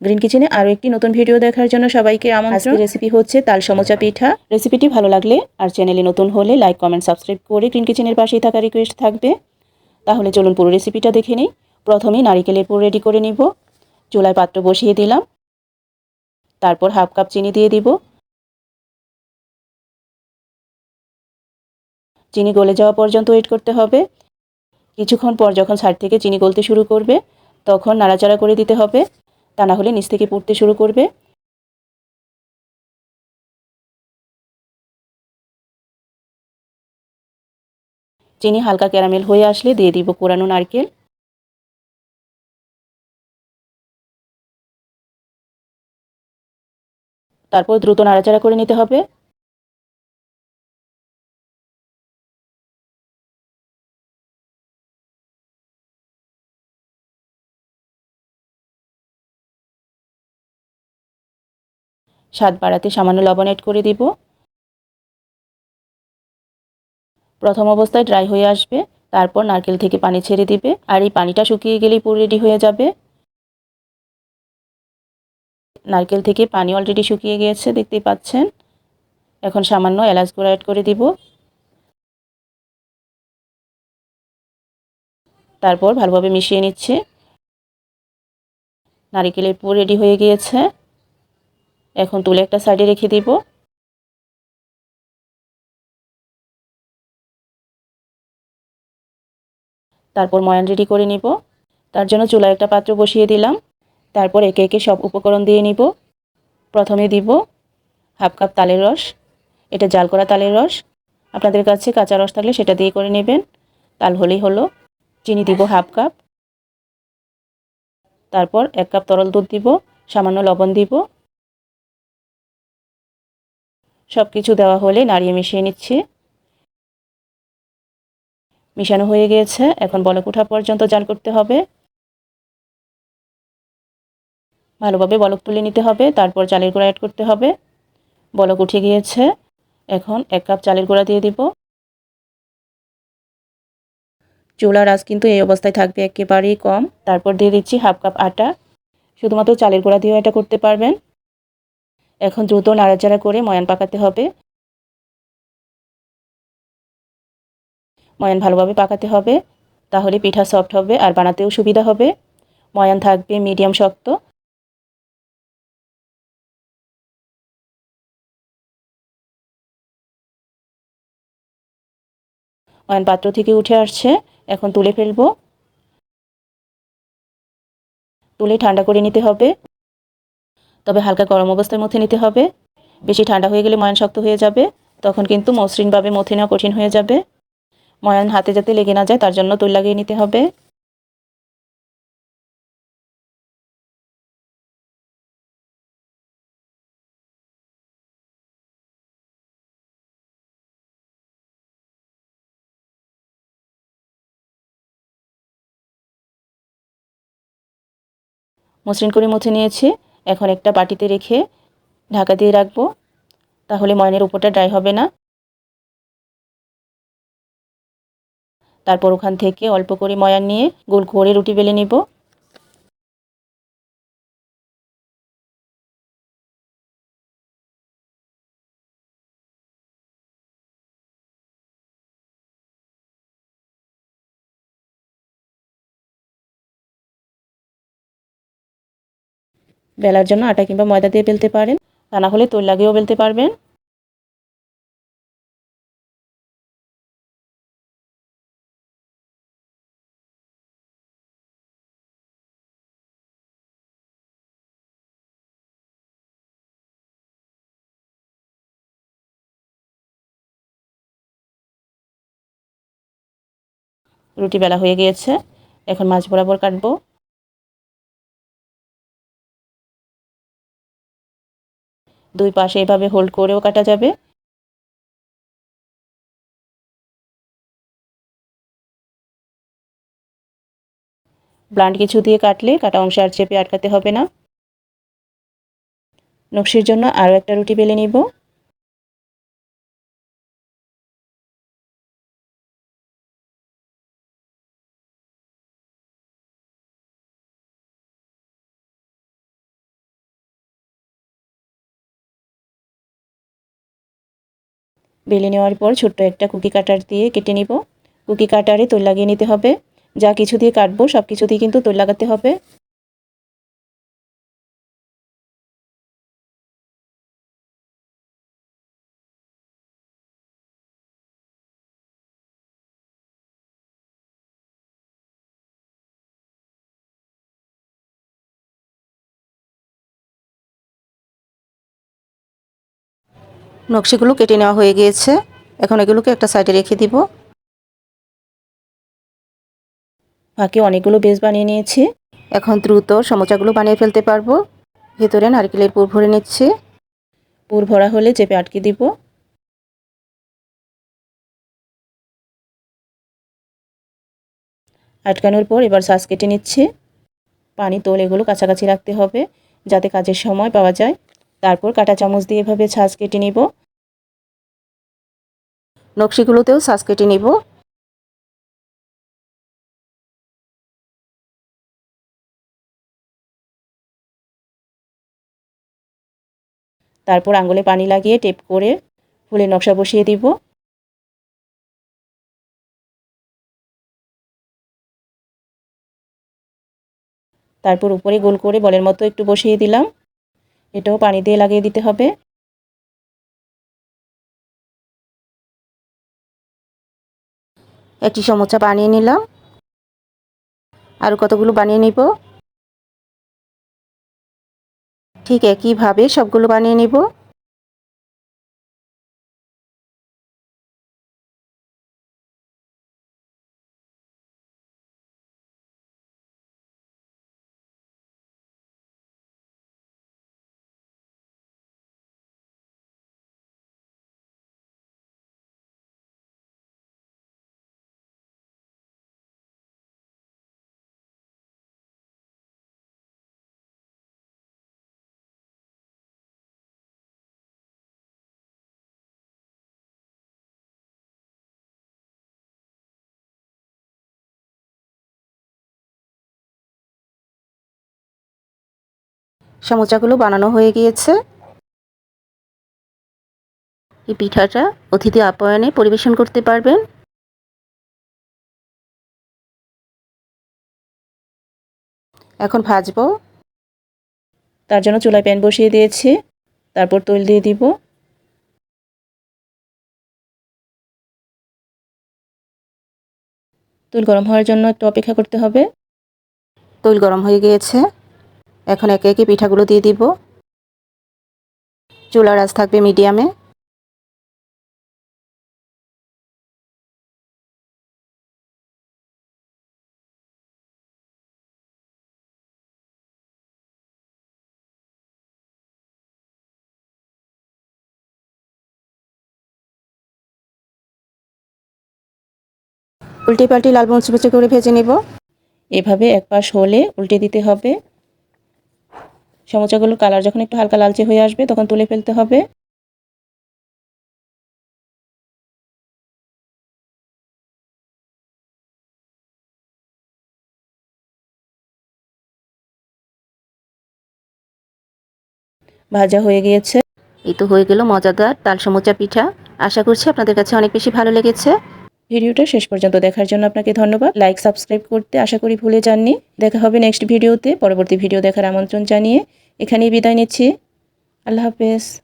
Green কিচেনে আরও একটি নতুন ভিডিও দেখার জন্য সবাইকে আমন্ত্রণ। আজকের রেসিপি হচ্ছে তাল সমোচা পিঠা। রেসিপিটি ভালো লাগলে আর চ্যানেলে নতুন হলে লাইক কমেন্ট সাবস্ক্রাইব করে গ্রিন কিচেনের পাশেই থাকা রিকোয়েস্ট থাকবে। তাহলে চলুন পুরো রেসিপিটা দেখে নিই। প্রথমেই নারিকেলের পুর রেডি করে নিব। চুলায় পাত্র বসিয়ে দিলাম, তারপর হাফ কাপ চিনি দিয়ে দিব। চিনি গলে যাওয়া পর্যন্ত ওয়েট করতে হবে। কিছুক্ষণ পর যখন সাইড থেকে চিনি গলতে শুরু করবে তখন নাড়াচাড়া করে দিতে হবে, তা না হলে নিচ থেকে পুড়তে শুরু করবে। চিনি হালকা ক্যারামেল হয়ে আসলে দিয়ে দিব কোরানো নারকেল। তারপর দ্রুত নাড়াচাড়া করে নিতে হবে। স্বাদ বাড়াতে সামান্য লবণ অ্যাড করে দিব। প্রথম অবস্থায় ড্রাই হয়ে আসবে, তারপর নারকেল থেকে পানি ছেড়ে দিবে, আর এই পানিটা শুকিয়ে গেলেই পুর রেডি হয়ে যাবে। নারকেল থেকে পানি অলরেডি শুকিয়ে গিয়েছে, দেখতেই পাচ্ছেন। এখন সামান্য এলাচ গুঁড়া অ্যাড করে দিব। তারপর ভালোভাবে মিশিয়ে নিচ্ছে। নারকেলের পুর রেডি হয়ে গিয়েছে। এখন তুলে একটা সাইডে রেখে দিব। তারপর ময়ান রেডি করে নিব। তার জন্য চুলায় একটা পাত্র বসিয়ে দিলাম। তারপর একে একে সব উপকরণ দিয়ে নিব। প্রথমে দিব হাফ কাপ তালের রস। এটা জাল করা তালের রস, আপনাদের কাছে কাঁচা রস থাকলে সেটা দিয়ে করে নেবেন, তাল হলেই হলো। চিনি দিব হাফ কাপ। তারপর 1 কাপ তরল দুধ দিব, সামান্য লবণ দিব। সব কিছু দেওয়া হলে নাড়িয়ে মিশিয়ে নিচ্ছি। মিশানো হয়ে গিয়েছে, এখন বলক ওঠা পর্যন্ত জাল করতে হবে। ভালোভাবে বলক তুলে নিতে হবে, তারপর চালের গুঁড়া অ্যাড করতে হবে। বলক উঠে গিয়েছে, এখন 1 কাপ চালের গুঁড়া দিয়ে দিব। চুলার আঁচ কিন্তু এই অবস্থায় থাকবে একেবারেই কম। তারপর দিয়ে দিচ্ছি হাফ কাপ আটা। শুধুমাত্র চালের গুঁড়া দিয়েও এটা করতে পারবেন। এখন দ্রুত নাড়াচাড়া করে ময়ান পাকাতে হবে। ময়ান ভালোভাবে পাকাতে হবে, তাহলে পিঠা সফট হবে আর বানাতেও সুবিধা হবে। ময়ান থাকবে মিডিয়াম শক্ত। ময়ান পাত্র থেকে উঠে আসছে, এখন তুলে ফেলবো। তুলে ঠান্ডা করে নিতে হবে, তবে হালকা গরম অবস্থার মধ্যে নিতে হবে। বেশি ঠান্ডা হয়ে গেলে ময়ান শক্ত হয়ে যাবে, তখন কিন্তু মসৃণভাবে মথে নেওয়া কঠিন হয়ে যাবে। ময়ান হাতে যাতে লেগে না যায় তার জন্য তেল লাগিয়ে নিতে হবে। মসৃণ করে মুছে নিয়েছি। এখন একটা বাটিতে রেখে ঢাকা দিয়ে রাখবো, তাহলে ময়ানের উপরটা ড্রাই হবে না। তারপর ওখান থেকে অল্প করে ময়ান নিয়ে গোল করে রুটি বেলে নিব। বেলার জন্য আটা কিংবা ময়দা দিয়ে বেলতে পারেন, তা না হলে তেল লাগিয়েও বেলতে পারবেন। রুটি বেলা হয়ে গিয়েছে, এখন মাঝ বরাবর কাটবো। দুই পাশে এভাবে হোল্ড করেও কাটা যাবে। ব্লান্ট কিছু দিয়ে কাটলে কাটা অংশে আর চেপে আটকাতে হবে না। নকশির জন্য আরও একটা রুটি বেলে নিব। বেলে নেওয়ার পর ছোট্ট একটা কুকি কাটার দিয়ে কেটে নিব। কুকি কাটারে তেল লাগিয়ে নিতে হবে। যা কিছু দিয়ে কাটবো সব কিছু দিয়ে কিন্তু তেল লাগাতে হবে। নকশিগুলো কেটে নেওয়া হয়ে গিয়েছে। এখন এগুলোকে একটা সাইডে রেখে দিব। বাকি অনেকগুলো বেস বানিয়ে নিয়েছি। এখন দ্রুত সমোচাগুলো বানিয়ে ফেলতে পারবো। ভেতরে নারকেলের পুর ভরে নিচ্ছি। পুর ভরা হলে চেপে আটকে দিব। আটকানোর পর এবার সাজ কেটে নিচ্ছি। পানি তোল এগুলো কাছাকাছি রাখতে হবে যাতে কাজের সময় পাওয়া যায়। তারপর কাঁটা চামচ দিয়ে এভাবে ছাঁচ কেটে নিব। নকশিগুলোতেও ছাঁচ কেটে নিব। তারপর আঙুলে পানি লাগিয়ে টেপ করে ফুলের নকশা বসিয়ে দিব। তারপর উপরে গোল করে বলের মতো একটু বসিয়ে দিলাম। এটাও পানি দিয়ে লাগিয়ে দিতে হবে। একটি সমোচা বানিয়ে নিলাম। আর কতগুলো বানিয়ে নিব। ঠিক একইভাবে সবগুলো বানিয়ে নিব। সমোচাগুলো বানানো হয়ে গিয়েছে। এই পিঠাটা অতিথি আপ্যায়নে পরিবেশন করতে পারবেন। এখন ভাজবো। তার জন্য চুলায় প্যান বসিয়ে দিয়েছি। তারপর তেল দিয়ে দিব। তেল গরম হওয়ার জন্য একটু অপেক্ষা করতে হবে। তেল গরম হয়ে গিয়েছে। এখন একে একে পিঠাগুলো দিয়ে দিব। চুলার আঁচ থাকবে মিডিয়ামে। উল্টে পাল্টে লাল মুচমুচে করে ভেজে নেব। এভাবে এক পাশ হলে উল্টে দিতে হবে। সমোচাগুলোর কালার যখন একটু হালকা লালচে হয়ে আসবে তখন তুলে ফেলতে হবে। ভাজা হয়ে গিয়েছে। এই তো হয়ে গেল মজাদার তাল সমোচা পিঠা। আশা করছি আপনাদের কাছে অনেক বেশি ভালো লেগেছে। ভিডিওটা শেষ পর্যন্ত দেখার জন্য আপনাকে ধন্যবাদ। লাইক সাবস্ক্রাইব করতে আশা করি ভুলে যাননি। দেখা হবে নেক্সট ভিডিওতে। পরবর্তী ভিডিও দেখার আমন্ত্রণ জানিয়ে এখানেই বিদায় নিচ্ছি। আল্লাহ হাফেজ।